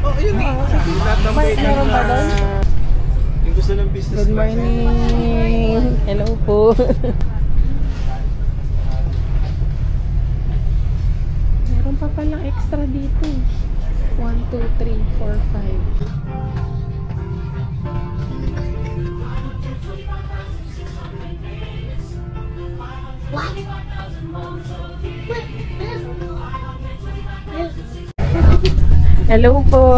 Oh, yun eh. Lahat ng may Meron ba doon? Yung gusto ng business. Good morning. Hello po. Meron pa palang extra dito. 1, 2, 3, 4, 5. What? Hello po.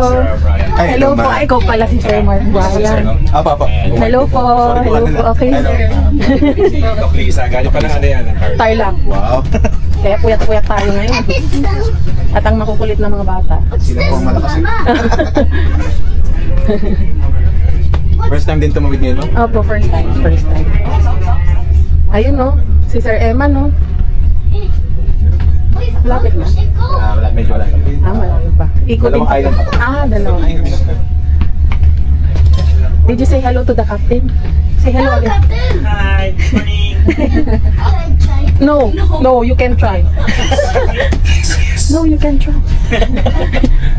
Ay, Hello po. Ay, ikaw pala si Sir Mark Brian. Apa. Hello po. Hello po. Okay, sir. Si Doc Lisa, galing pa ng ano yan? Tarlac. Wow. Kaya puyat-puyat tayo ngayon. At ang makukulit na mga bata. Sila po ang malakas. First time din tumawid ngayon, no? Opo, first time. First time. Ayun, no? Si Sir Emma, no? Lapit na. Wala, medyo wala. Malayo pa. Ikutin Dalawang pa. island pa. Dalawa. Did you say hello to the captain? Say hello again. Hi, morning. No, no, you can try. No, you can try.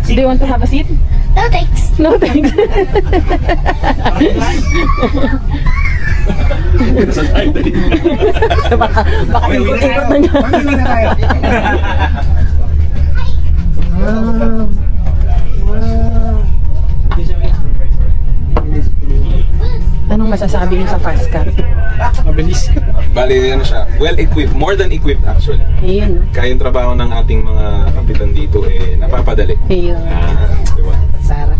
Do you want to have a seat? No thanks. No, thanks. Baka ikot-ikot na niya. Wow. Wow. Anong masasabi niyo sa fast car? Mabilis. Bali, ano siya, well-equipped, more than equipped actually. Ayun. Kaya yung trabaho ng ating mga kapitan dito napapadali. Ayun. Diba? Sarah.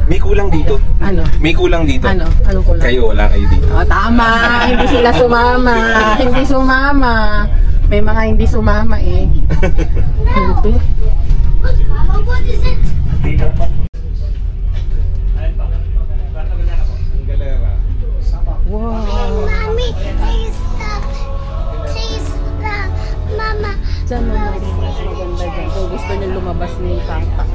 May kulang dito. Ano? May kulang dito. Ano? Anong kulang? Kayo, wala kayo dito. Oh, tama. Hindi sila sumama. Hindi sumama. May mga hindi sumama eh. Hindi. What is it? Wow. Mommy, please stop. Please stop. Mama. Diyan naman mas maganda dyan. So gusto niyo lumabas ni Tata.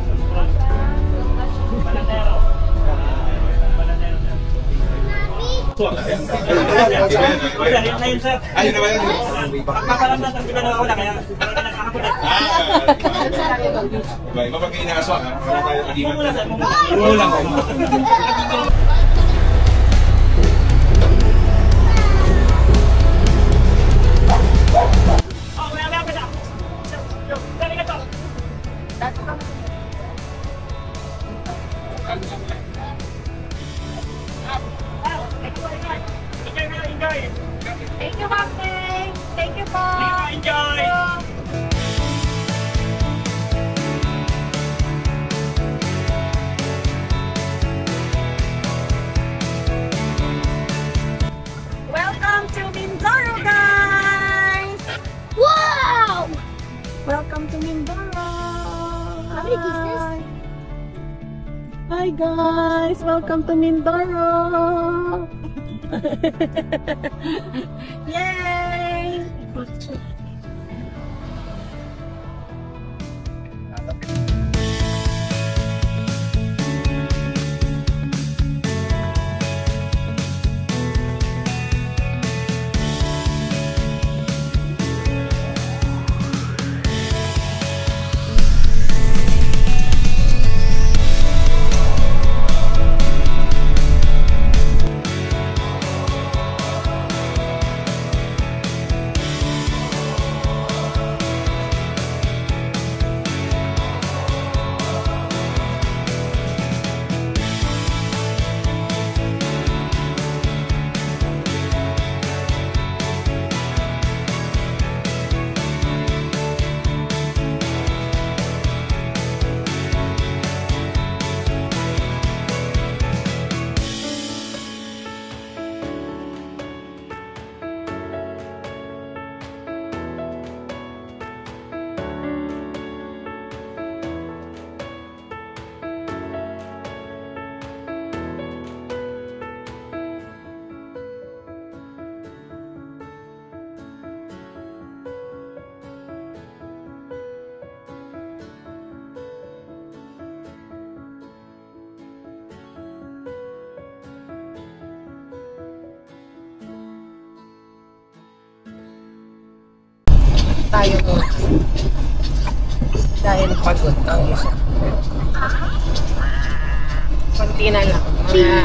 Ayun naman yun. Iba pag inaaswa ha? Wala tayo aliman. Umulang ko. Thank you, Captain. Thank you po. Enjoy. Welcome to Mindoro, guys! Wow! Welcome to Mindoro! How many keys is this? Hi guys! Welcome to Mindoro! Yay! tayo mo. Dahil pagod ang isa. Konti na lang. Mga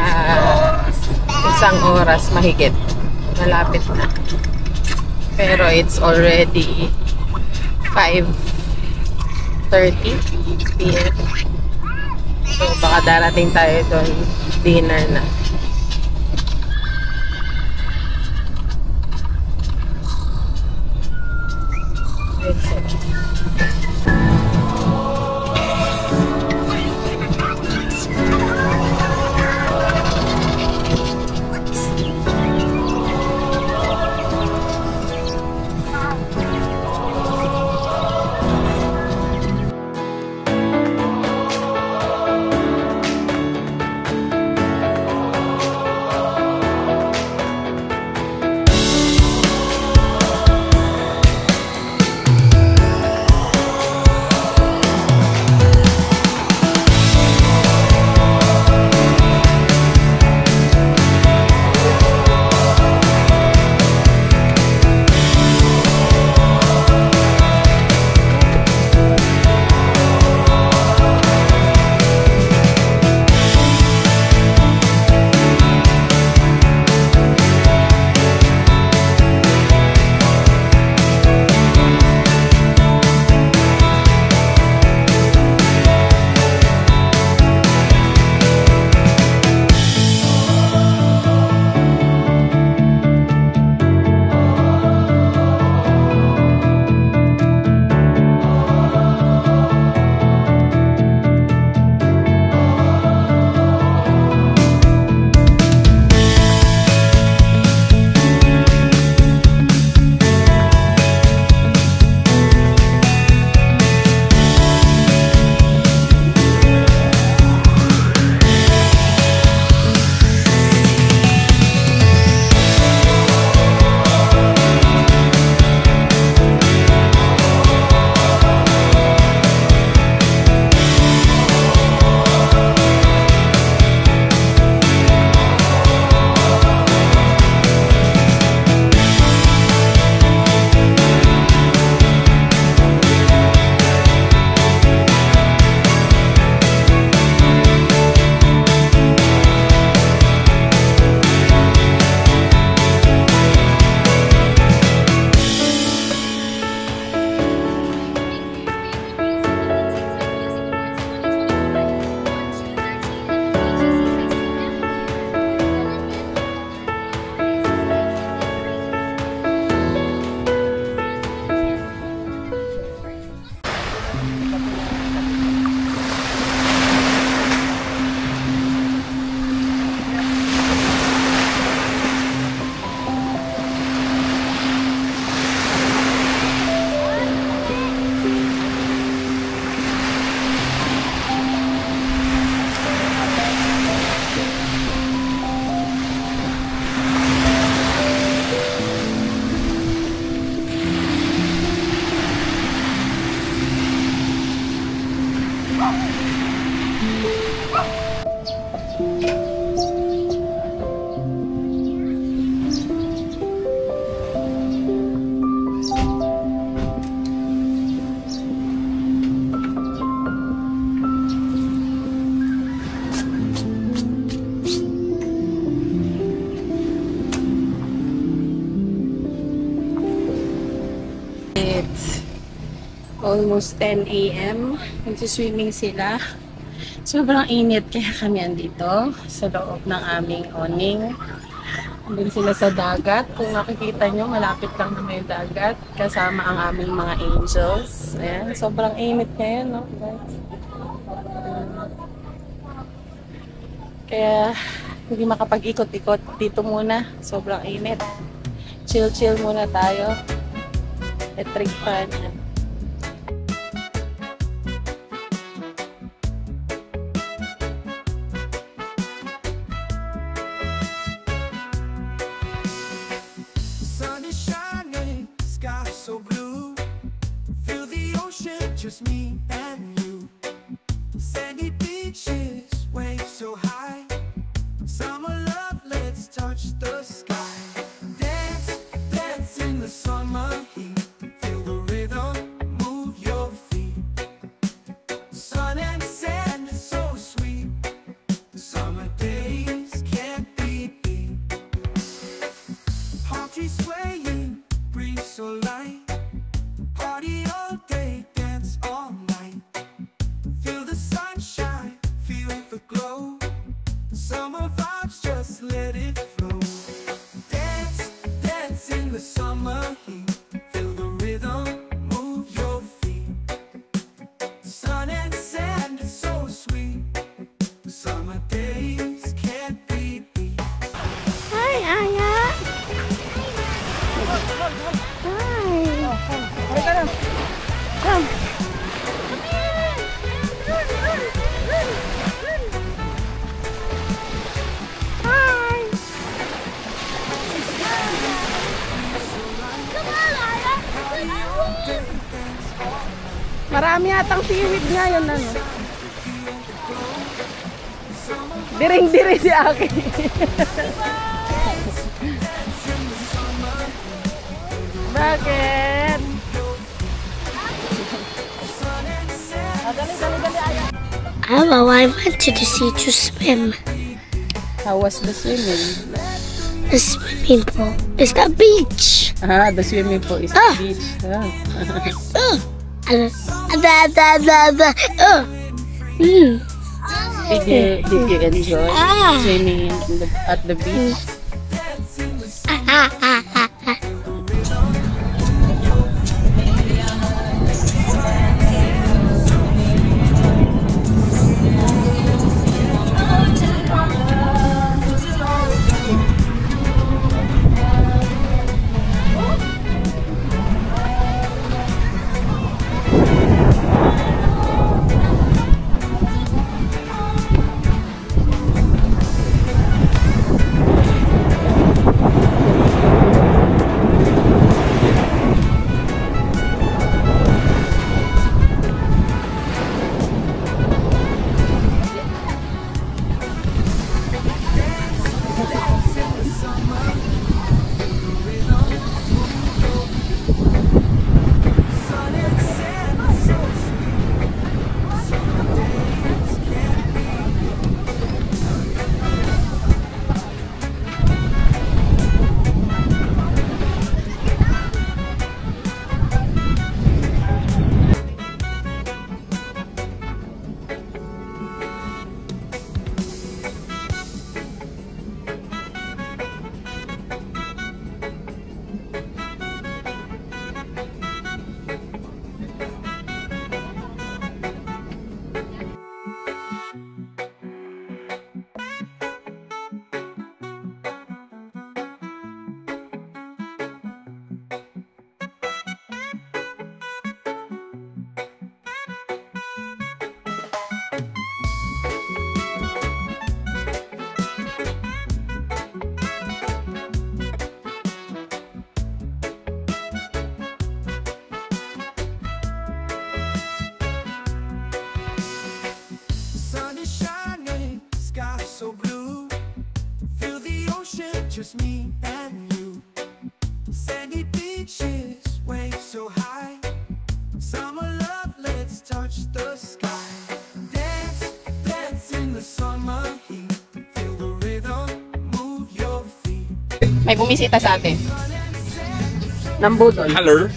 isang oras mahigit. Malapit na. Pero it's already 5:30 p.m. So baka darating tayo doon dinner na. That's it. It's almost 10 a.m. Nag-swimming sila. Sobrang init kaya kami andito sa loob ng aming awning. Andun sila sa dagat. Kung nakikita nyo, malapit lang na may dagat. Kasama ang aming mga angels. Ayan. Sobrang init ngayon, no? Guys. Kaya hindi makapag-ikot-ikot dito muna. Sobrang init. Chill-chill muna tayo. Electric fan. Sun is shining, sky so blue. Feel the ocean, just me and you. Sandy beaches, waves so high. Summer love, let's touch the sky. Dance, dance in the summer heat. Feel the rhythm, move your feet. Halika na. Come. Hi. Marami atang seaweed ngayon, ano? Diring-diri si Aki. Bakit? Oh, I wanted to see you swim. How was the swimming? The swimming pool is the beach. Ah, the swimming pool is the beach. Did you enjoy swimming at the beach? Just me and you. Sandy beaches, waves so high. Summer love, let's touch the sky. Dance, dance in the summer heat. Feel the rhythm, move your feet. May bumisita sa atin. Nambudol. Hello.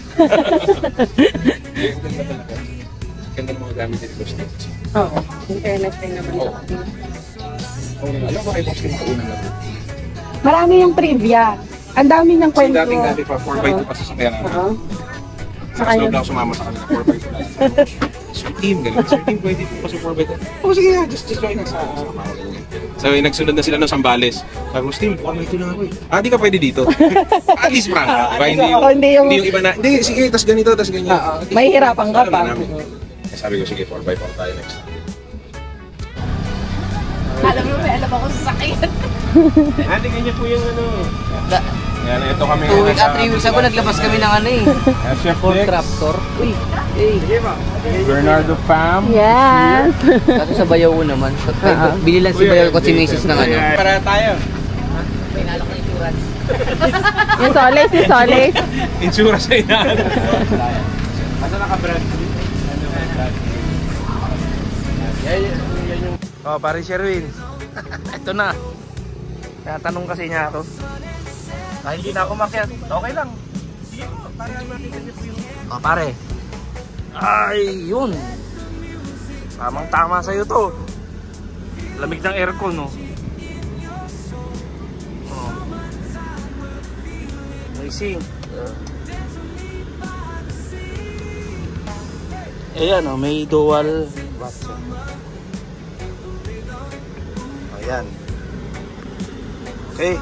Ganda mga gamit dito sa States. Oo. Internet din naman. Alam mo kayo kung kauna na. Marami yung trivia. Ang dami ng kwento. Dating-dati pa, 4x2 pa sasakyan namin. Sa loob lang sumama sa kanila, 4x2 lang. Sir Team, ganun. Sir Team, pwede po pa sa 4x2. Oh, sige nga, just join us. So, nagsunod na sila ng Sambales. Sabi mo, Team, 4x2 lang ako eh. Ah, di ka pwede dito. At least, Frank. Hindi yung iba na, hindi, sige, tas ganito, tas ganyan. May hirapan ka pa. Sabi ko, sige, 4x4 tayo next time. Alam mo, may alam ako sa sakit. Tingnan niyo po yung ano. Yan, ito kami. 2 weeks at 3 weeks ago, naglabas kami ng ano eh. Chef Contractor. Uy, eh. Bernardo Pham. Yes. Kaso sa Bayaw naman. Bili lang si Bayaw ko si Mrs. ng ano. Para tayo. May nalak na insurance. Yung Soles, yung Soles. Insurance na inaan. Asa naka-brand? Oh, pare Sherwin. Ito na. Tatanong kasi niya ako. Ay, hindi na ako makyat. Okay lang. Sige po, pare, makikita niyo po yung... Oh, pare. Ay, yun. Tamang-tama sa'yo to. Lamig ng aircon, no? Oh. Amazing. Ayan, oh, may dual watch. Ayan. Okay.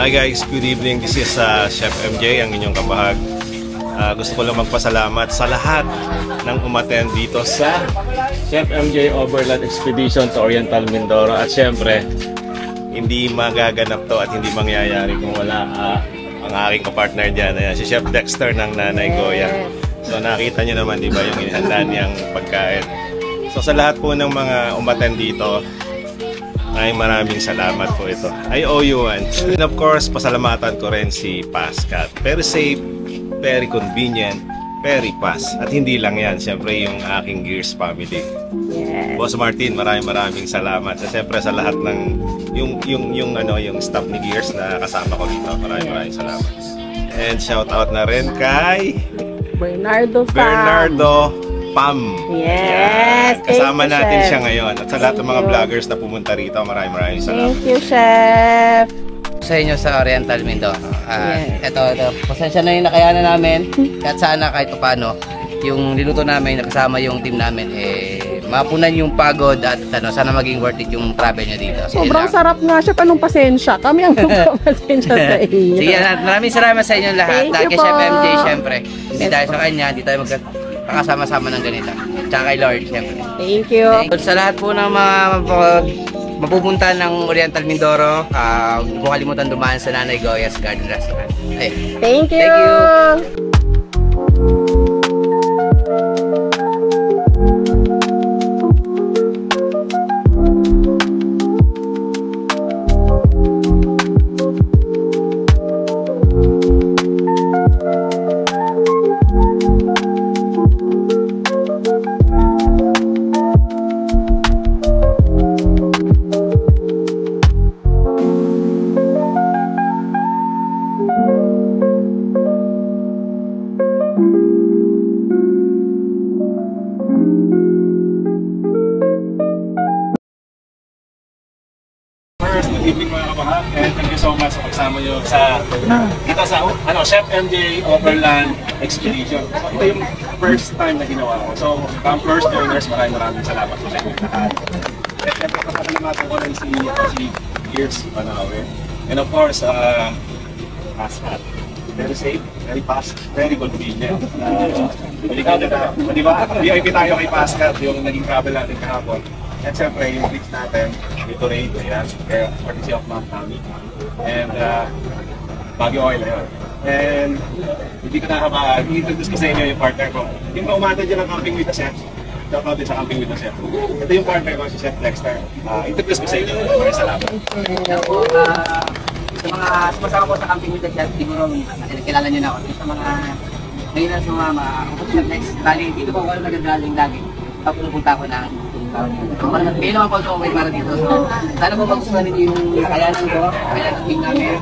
Hi guys, good evening. This is Chef MJ, ang inyong kabahag. Gusto ko lang magpasalamat sa lahat ng umattend dito sa Chef MJ Overland Expedition to Oriental Mindoro. At syempre, hindi magaganap to at hindi mangyayari kung wala ang aking kapartner dyan. Ayan, si Chef Dexter ng Nanay Goya. So nakita nyo naman, di ba, yung inihanda niyang pagkain. So sa lahat po ng mga umattend dito, ay maraming salamat po ito. I owe you one. And of course, pasalamatan ko rin si Pascal. Very safe, very convenient, very fast. At hindi lang yan, siyempre yung aking Gears family. Yes. Boss Martin, maraming salamat. At siyempre sa lahat ng yung staff ni Gears na kasama ko dito. Maraming salamat. And shout out na rin kay Bernardo Pam. Yes. Kasama you, natin Chef. siya ngayon. At sa lahat ng mga vloggers na pumunta rito, maraming salamat. Thank you, Chef. Sa inyo sa Oriental Mindoro. Yes. Ito. Pasensya na yung nakayanan namin. Kahit sana kahit paano, yung niluto namin, nakasama yung team namin, mapunan yung pagod at sana maging worth it yung travel nyo dito. Sobrang sarap nga, Chef. Anong pasensya? Kami ang pasensya sa iyo. Sige, maraming salamat sa inyo lahat. Thank you Kay Chef po. MJ, syempre. Hindi dahil sa kanya, hindi tayo magkakasama-sama ng ganito. Tsaka kay Lord, syempre. Thank you. Sa lahat po ng mga mapupunta ng Oriental Mindoro, huwag po kalimutan dumaan sa Nanay Goya's Garden Restaurant. Thank you. Thank you. Good evening mga kabahag, and thank you so much sa pagsama nyo sa dito sa Chef MJ Overland Expedition. So, ito yung first time na ginawa ko. So, ang first owners, maraming salamat po sa inyo lahat. And syempre, pasalamatan ko rin si Gears Panawe. And of course, Pascal. Very safe, very fast, very convenient. Di ba? VIP tayo kay Pascal, yung naging travel natin kahapon. At siyempre, yung drinks natin, Gatorade, ayan, kaya courtesy of Ma'am Tami. And Baguio Oil, ayun. And hindi ko nakabaan, i-introduce ko sa inyo yung partner ko. Yung kaumata dyan ng Camping with the Chef. Shout out din sa Camping with the Chef. Ito yung partner ko, si Chef Dexter. Introduce ko sa inyo. Maraming salamat. Sa mga sumasama ko sa Camping with the Chef, siguro kilala nyo na ako. Sa mga ngayon na sumama, sa next rally, dito po ako nag-rallying lagi. Tapos pupunta ko na ngayon naman po ako may para dito. So, sana po magustuhan ninyo yung kakayanan ko, kakayanan team namin.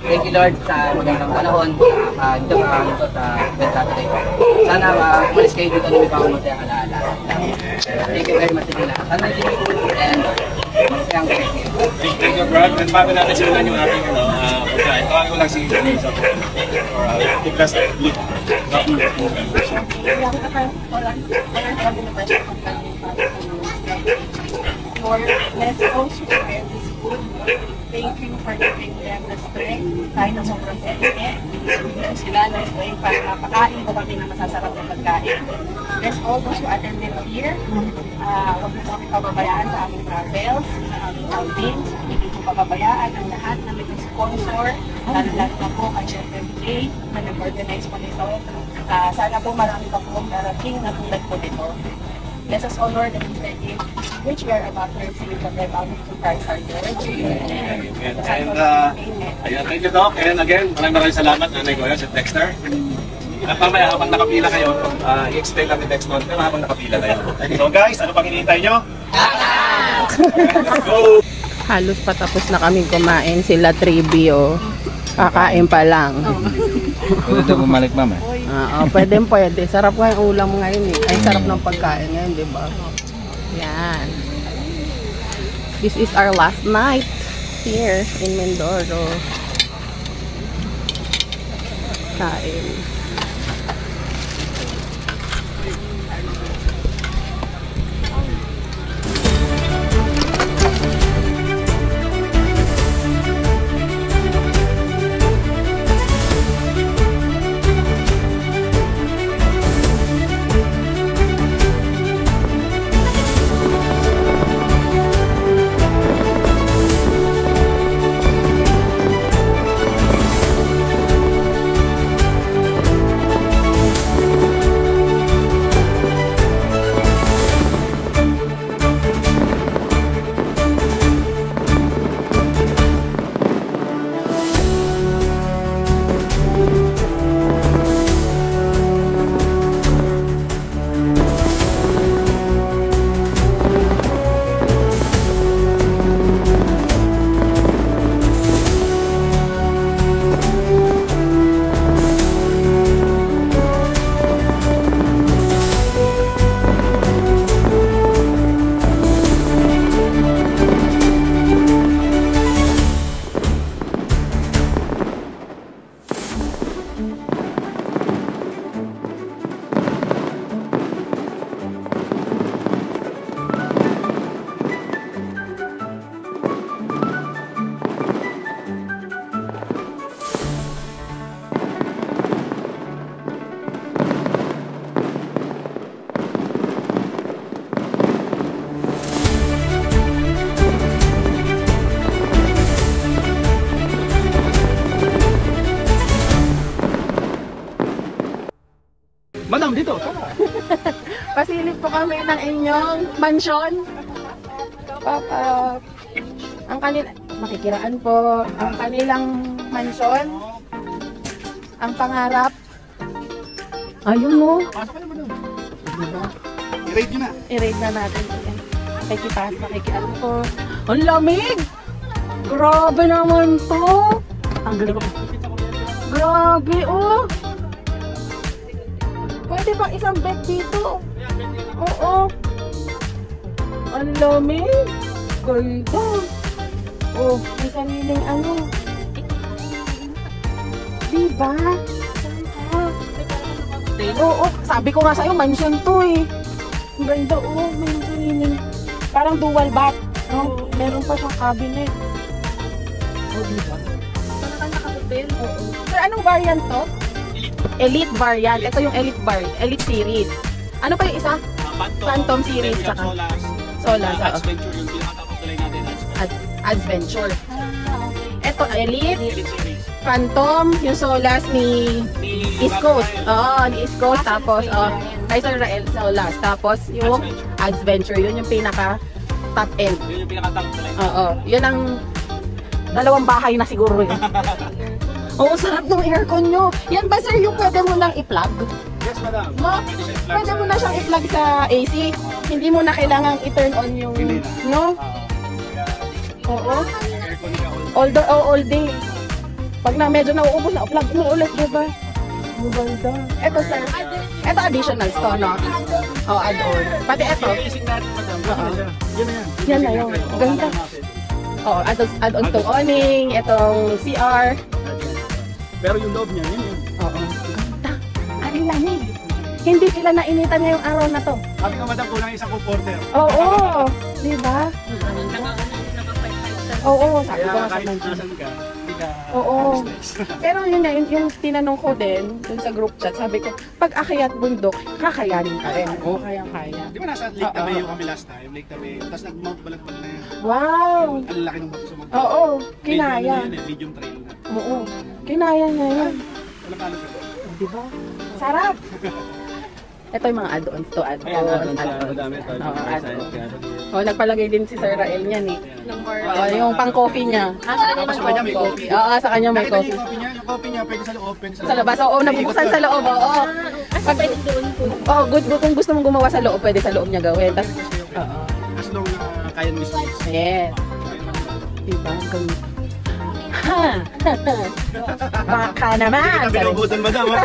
Thank you Lord sa magandang panahon dito sa event Saturday. Sana umalis kayo dito na may pakamatay ang alaala. Thank you very much sa inyo. Sana nyo and masayang kayo. Thank you, Brad. And bago natin simulan yung ating pagkain, tawagin ko lang si Lisa for the best look. Let's also prepare this food. Thank you for giving them the strength kahit na sobrang edit. Sila na strength para mapakain ko kami ng masasarap na pagkain. Let's all those who attended here, huwag mo kami pababayaan sa aming travels, sa aming outings. Hindi ko pababayaan ang lahat na may sponsor, lalo na po kay Chef MJ na nag-organize po nito. Sana po marami pa po darating na tulad po nito. Bless us all, Lord, and we thank you, which we are about to receive from the bounty to Christ our Lord. And ayan, thank you, Doc. And again, maraming salamat, Nanay Goya, Chef Dexter. Mamaya habang nakapila kayo, i-explain lang ni Dex noon, pero habang nakapila kayo. So guys, ano pang hinihintay nyo? Let's go! Halos patapos na kaming kumain. Sila Trivio. Kakain pa lang. Pwede ito bumalik, ma'am eh. Pwede. Sarap nga yung ulam ngayon eh. Ay, sarap ng pagkain ngayon, di ba? Yan. This is our last night here in Mindoro. Kain. Pasilip po kami ng inyong mansyon. Ang kanila, makikiraan po, ang kanilang mansyon, ang pangarap. Ayun mo. Pasok ka naman doon. Diba? I-rate nyo na. I-rate na natin. Makikiano po. Ang lamig! Grabe naman to! Ang galing ko. Grabe, oh! Pwede bang isang bed dito? Oo. Ang lamig! Ganda! Oh, may sariling ano. Diba? Oo, sabi ko nga sa'yo, mansion to eh. Ang ganda, oh, may sariling. Parang dual bath. No? Meron pa siyang cabinet. Oh, diba? Parang ka nakahotel. Oo. Sir, anong variant to? Elite variant. Ito yung Elite series. Ano pa yung isa? Phantom series. Tsaka Solas. Adventure yung pinakatapos natin. Adventure. Ito, Elite. Phantom, yung Solas ni East Coast. Oo, ni East Coast. Tapos, kay Sir Rael, Solas. Tapos, yung Adventure. Yun yung pinaka top end. Yun yung pinakatapos na Oo. Yun ang dalawang bahay na siguro yun. Oo, sarap ng aircon nyo. Yan ba, sir, yung pwede mo nang i-plug? Yes, madam. No? Pwede mo na siyang i-plug sa AC. Hindi mo na kailangan i-turn on yung... No? Oo. All day. Pag na medyo nauubos na, plug mo ulit, diba? Ang ganda. Ito, sir. Ito additionals to, no? Oh, add-on. Pati ito. Ising natin, madam. Yan na yan. Yan na yun. Ganda. Oh, add-on to awning, itong CR. Pero yung loob niya, yun yun. Oo. Ganda. Ang lamig. Hindi sila nainitan niya yung araw na to. Sabi nga, madam, kulang isang comforter. Oo. Diba? Oo. Sabi ko nga sa Kahit mansion. nasan ka, hindi ka... Oo. Pero yun na, yung tinanong ko din, dun sa group chat, sabi ko, pag akyat bundok, kakayanin ka rin. Oo, kayang-kaya. Di ba nasa Lake Tabayo kami last time? Lake Tabayo. Tapos nag-mount balagbag na yan. Wow! Ang laki ng bato sa mga. Oo, kinaya. Medium trail na. Oo, kinaya niya yun. Walang kalong ka. Diba? Sarap! Ito yung mga add-ons to, add-ons. Oo, add-ons. Oh, nagpalagay din si Sir Rael niyan eh. Oo, yung pang-coffee niya. Tapos sa kanya may coffee. Oo, sa kanya may Nakita niyo coffee. yung coffee niya? Yung coffee niya pwede sa loob, pwede Sa labas, oo, nabubuksan sa loob, oo. Pag, oh, good, kung gusto mong gumawa sa loob, pwede sa loob niya gawin. Tas, oo. As long na kaya mo space. Yes. Diba? Ganun. Ha! Baka naman! Hindi ka binubudol, madam. Ha?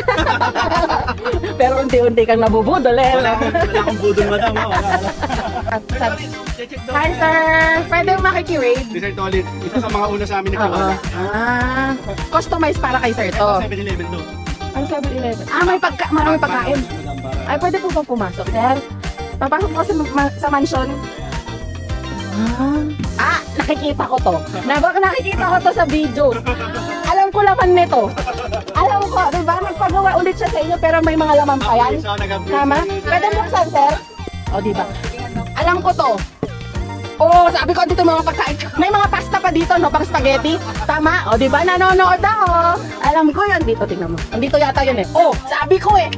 Pero unti-unti kang nabubudol eh. Wala akong budol, madam. Hi sir! Pwede mo makikirade? Si Sir Tolit, isa sa mga una sa amin na kiwala. Customize para kay sir to. 7-Eleven to. Ang 7-Eleven. Maraming pagkain. Ay, pwede po bang pumasok, sir? Papasok po sa mansion. Nakikita ko to. Nakikita ko to sa video. Alam ko laman nito. Alam ko, diba? Nagpagawa ulit siya sa inyo pero may mga laman pa yan. Tama? Pwede buksan, sir? O, diba? Alam ko to. Oo, sabi ko dito mga pagkain. May mga pasta pa dito, no? Pang spaghetti. Tama? O, diba? Nanonood ako. Alam ko yan. Dito, tingnan mo. Andito yata yun eh. Oh, sabi ko eh.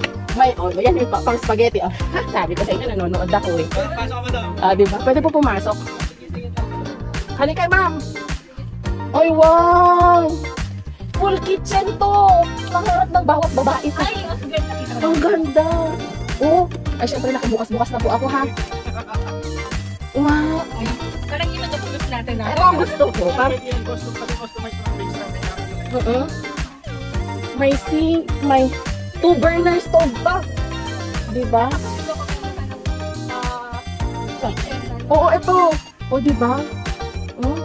Yan yung pang spaghetti. Oh, sabi ko sa inyo, nanonood ako eh. Pasok ka, madam. Diba? Pwede po pumasok. Halika, ma'am. Ay, wow! Full kitchen to. Pangarap ng bawat babae to. Ay, ang ganda. Oh, ay syempre nakabukas-bukas na po ako ha. Wow. Parang yun ang gusto natin na. Ito ang gusto ko. Customize ng base namin. May sink, may 2 burner stove pa. Diba? Oo, ito. O, diba? Oh,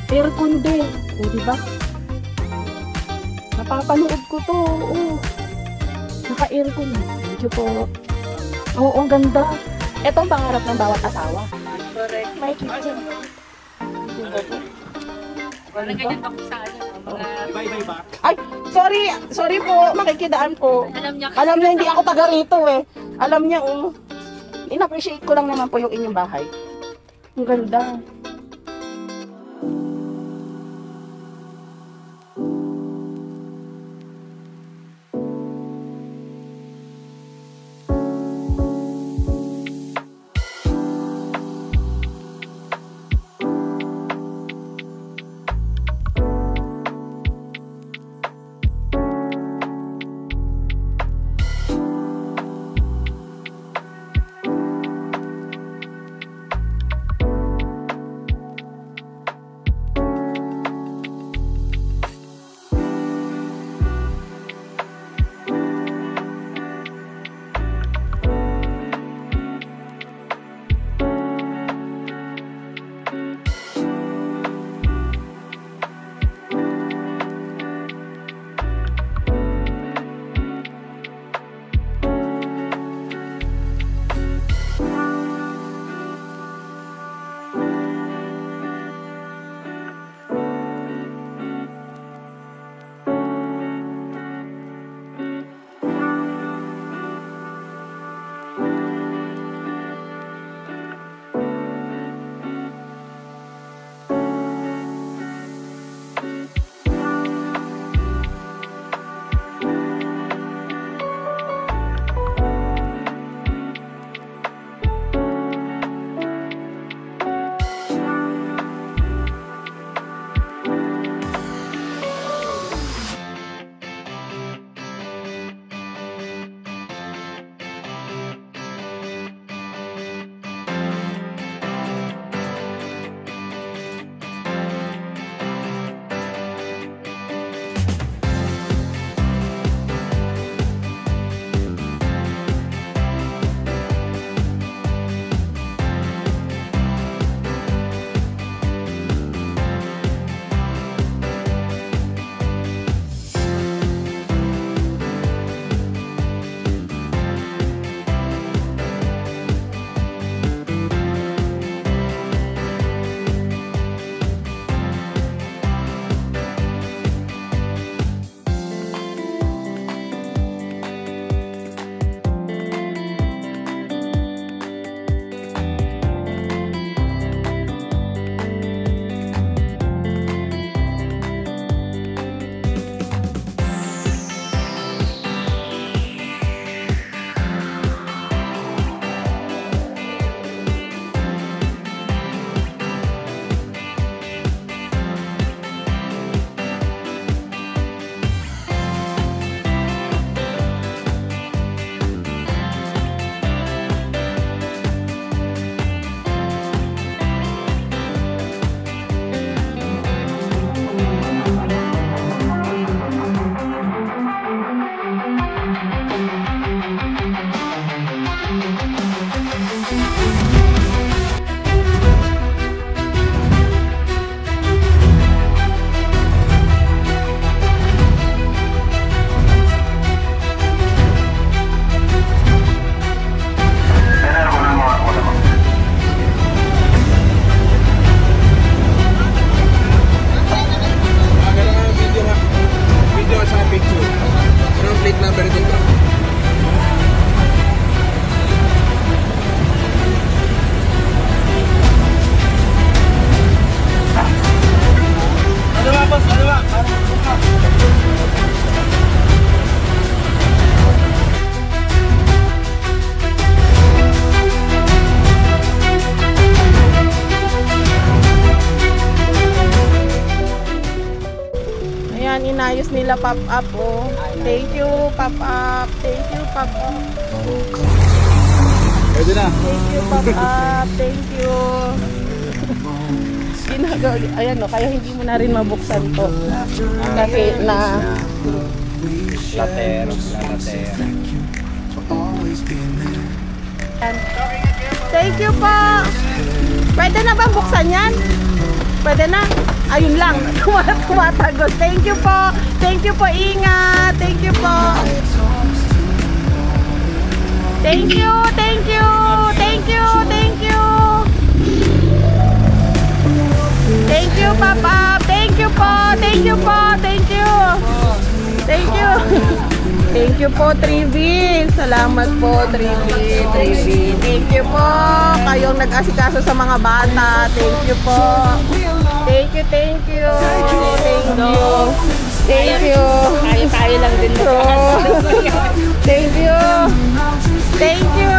aircon din. O, diba? Napapanood ko to. Oo. Naka-aircon. Thank you po. Oo, ang ganda. Ito ang pangarap ng bawat asawa. Correct. May kitchen. Diba po? Parang ganyan ako sa ano, mga... Iba-iba. Ay, sorry po. Makikidaan po. Alam niya Hindi ako taga rito eh. Alam niya, in-appreciate ko lang naman po yung inyong bahay. Ang ganda. request nila pop up, oh. Thank you, pop up. Thank you, pop up. Pwede na. Thank you, pop up. Thank you. Ayan, no, kaya hindi mo na rin mabuksan to. Kasi na... Later. Thank you po. Pwede na bang buksan yan? Pwede na? Ayun lang. Tumatagos. Thank you po. Thank you po. Ingat. Thank you po. Thank you. Thank you. Thank you. Thank you. Thank you, Papa. Thank you po. Thank you po. Thank you. Thank you. Thank you po, Trivi. Salamat po, Trivi. Thank you po. Kayong nag-asikaso sa mga bata. Thank you po. Thank you, thank you. Thank you. Thank you. Kaya lang din mo. Thank you. Thank you.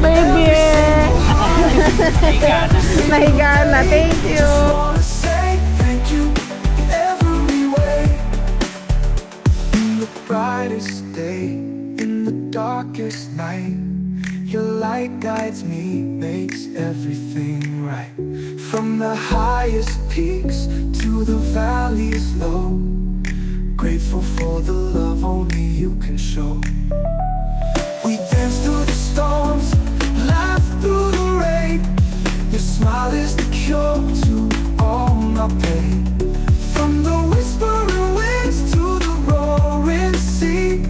Baby. Nahigana. Thank you. Brightest day in the darkest night, your light guides me, makes everything right. From the highest peaks to the valleys low, grateful for the love only you can show. We dance through the storms, laugh through the rain. Your smile is the cure to all my pain. From the whispering winds to the roaring sea,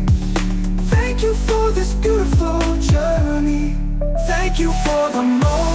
thank you for this beautiful journey. Thank you for the moment.